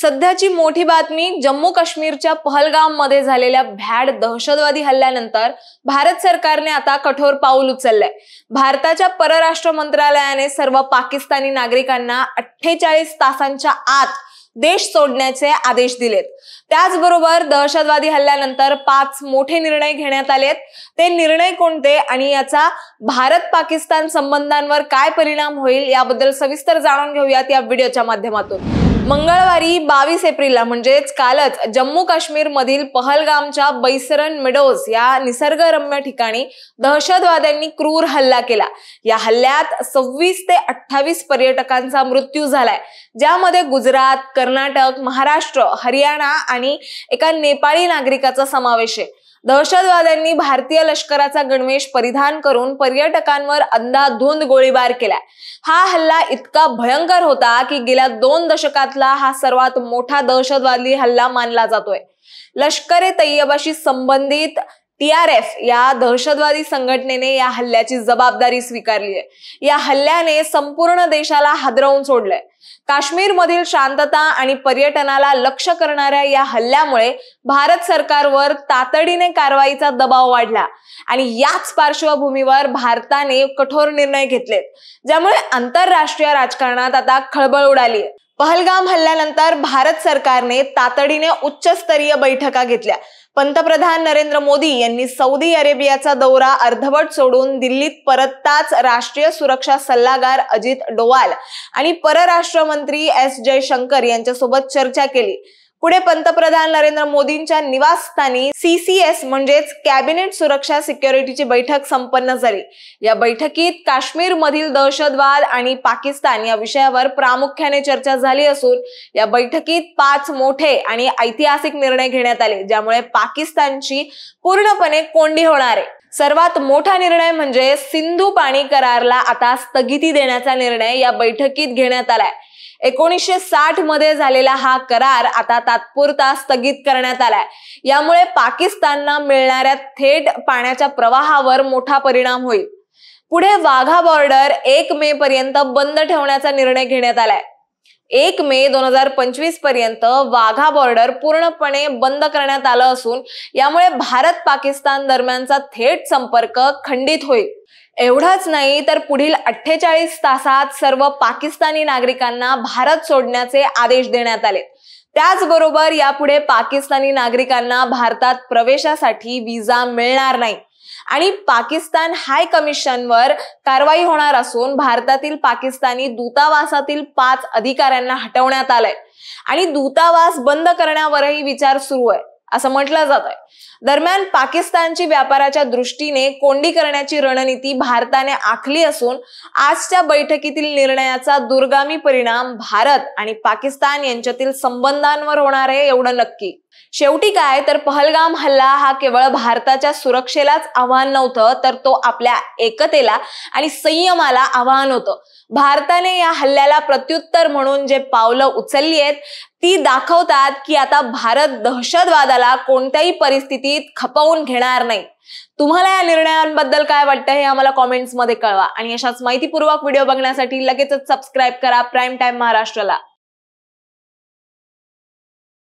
सध्याची मोठी बातमी जम्मू काश्मीरच्या पहलगाम मध्ये झालेल्या भ्याड दहशतवादी हल्ल्यानंतर भारत सरकारने आता कठोर पाऊल उचललंय। भारताच्या परराष्ट्र मंत्रालयाने सर्व पाकिस्तानी नागरिकांना 48 तासांच्या आत देश सोडण्याचे आदेश दिलेत। त्याचबरोबर दहशतवादी हल्ल्यानंतर 5 मोठे निर्णय घेण्यात आलेत। ते निर्णय कोणते आणि याचा भारत पाकिस्तान संबंधांवर काय परिणाम होईल याबद्दल सविस्तर जाणून घेऊयात या व्हिडिओच्या माध्यमातून। मंगळवारी 22 एप्रिलला म्हणजेच कालच जम्मू काश्मीर मधील पहलगामच्या बैसरन मेडोज या निसर्गरम्य ठिकाणी दहशतवाद्यांनी क्रूर हल्ला केला। या हल्ल्यात 26 ते 28 पर्यटकांचा मृत्यू झालाय, ज्यामध्ये गुजरात, कर्नाटक, महाराष्ट्र, हरियाणा आणि एका नेपाळी नागरिकाचा समावेश आहे। दहशतवाद्यांनी भारतीय लष्कराचा गणवेश परिधान करून पर्यटकांवर अंधाधुंद गोळीबार केलाय। हा हल्ला इतका भयंकर होता की गेल्या 2 दशकातला हा सर्वात मोठा दहशतवादी हल्ला मानला जातोय। लष्कर-ए-तैयबाशी संबंधित TRF या दहशतवादी संघटनेने या हल्ल्याची जबाबदारी स्वीकारली आहे। या हल्ल्याने संपूर्ण देशाला हादरवून सोडलंय। काश्मीर मधील शांतता आणि पर्यटनाला लक्ष्य करणाऱ्या या हल्ल्यामुळे भारत सरकारवर तातडीने कारवाईचा दबाव वाढला आणि याच पार्श्वभूमीवर भारताने कठोर निर्णय घेतलेत, ज्यामुळे आंतरराष्ट्रीय राजकारणात आता खळबळ उडाली आहे। पहलगाम हल्ल्यानंतर भारत सरकारने तातडीने उच्चस्तरीय बैठका घेतल्या। पंतप्रधान नरेंद्र मोदी यांनी सौदी अरेबियाचा दौरा अर्धवट सोडून दिल्लीत परतताच राष्ट्रीय सुरक्षा सल्लागार अजित डोवाल आणि परराष्ट्र मंत्री S जयशंकर यांच्यासोबत चर्चा केली। पुढे पंतप्रधान नरेंद्र मोदींच्या निवासस्थानी CCS म्हणजेच कॅबिनेट सुरक्षा सिक्युरिटीची बैठक संपन्न झाली। या बैठकीत काश्मीर मधील दहशतवाद आणि पाकिस्तान या विषयावर प्रामुख्याने चर्चा झाली असून या बैठकीत 5 मोठे आणि ऐतिहासिक निर्णय घेण्यात आले, ज्यामुळे पाकिस्तानची पूर्णपणे कोंडी होणार आहे। सर्वात मोठा निर्णय म्हणजे सिंधू पाणी कराराला आता स्थगिती देण्याचा निर्णय या बैठकीत घेण्यात आलाय। 1960 मध्ये झालेला हा करार आता तात्पुरता स्थगित करण्यात आलाय। यामुळे पाकिस्तानला मिळणाऱ्या थेट पाण्याच्या प्रवाहावर मोठा परिणाम होईल। पुढे वाघा बॉर्डर 1 मे पर्यंत बंद ठेवण्याचा निर्णय घेण्यात आलाय। 1 मे 2025 पर्यंत वाघा बॉर्डर पूर्णपणे बंद करण्यात आलं असून यामुळे भारत पाकिस्तान दरम्यानचा थेट संपर्क खंडित होईल। एवढंच नाही तर पुढील 48 तासात सर्व पाकिस्तानी नागरिकांना भारत सोडण्याचे आदेश देण्यात आले। त्याचबरोबर यापुढे पाकिस्तानी नागरिकांना भारतात प्रवेशासाठी व्हिसा मिळणार नाही आणि पाकिस्तान हाय कमिशनवर कारवाई होणार असून भारतातील पाकिस्तानी दूतावासातील 5 अधिकाऱ्यांना हटवण्यात आलंय आणि दूतावास बंद करण्यावरही विचार सुरू आहे असं म्हटलं जात आहे। दरम्यान पाकिस्तानची व्यापाराच्या दृष्टीने कोंडी करण्याची रणनीती भारताने आखली असून आजच्या बैठकीतील निर्णयाचा दूरगामी परिणाम भारत आणि पाकिस्तान यांच्यातील संबंधांवर होणार आहे एवढं नक्की। शेवटी काय तर पहलगाम हल्ला हा केवळ भारताच्या सुरक्षेलाच आव्हान नव्हतं, तर तो आपल्या एकतेला आणि संयमाला आव्हान होतं। भारताने या हल्ल्याला प्रत्युत्तर म्हणून जे पावलं उचलली आहेत ती दाखवतात की आता भारत दहशतवादाला कोणत्याही परिस्थितीत खपवून घेणार नाही। तुम्हाला या निर्णयांबद्दल काय वाटतं हे आम्हाला कमेंट्स मध्ये कळवा आणि अशाच माहितीपूर्वक व्हिडिओ बघण्यासाठी लगेचच सबस्क्राइब करा प्राईम टाइम महाराष्ट्रला।